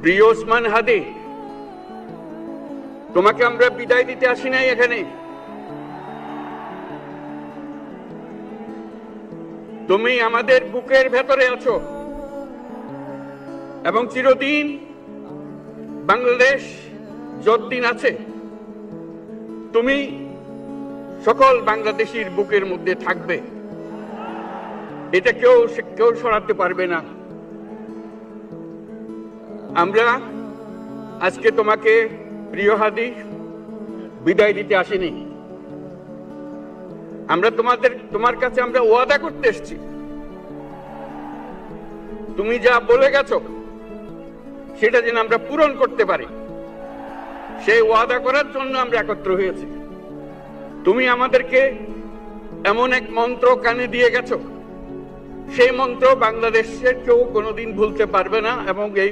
প্রিয় ওসমান হাদি, তোমাকে আমরা বিদায় দিতে আসি নাই এখানে। তুমি আমাদের বুকের ভেতরে আছো এবং চিরদিন বাংলাদেশ যতদিন আছে তুমি সকল বাংলাদেশির বুকের মধ্যে থাকবে। এটা কেউ সরাতে পারবে না। আমরা আজকে তোমাকে প্রিয় হাদি বিদায় দিতে আসিনি। আমরা তোমার কাছে আমরা ওয়াদা করতে এসেছি। তুমি যা বলে গেছো সেটা যেন আমরা পূরণ করতে পারি, সেই ওয়াদা করার জন্য আমরা একত্র হয়েছি। তুমি আমাদেরকে এমন এক মন্ত্র কানে দিয়ে গেছো, সেই মন্ত্র বাংলাদেশের কেউ কোনোদিন ভুলতে পারবে না এবং এই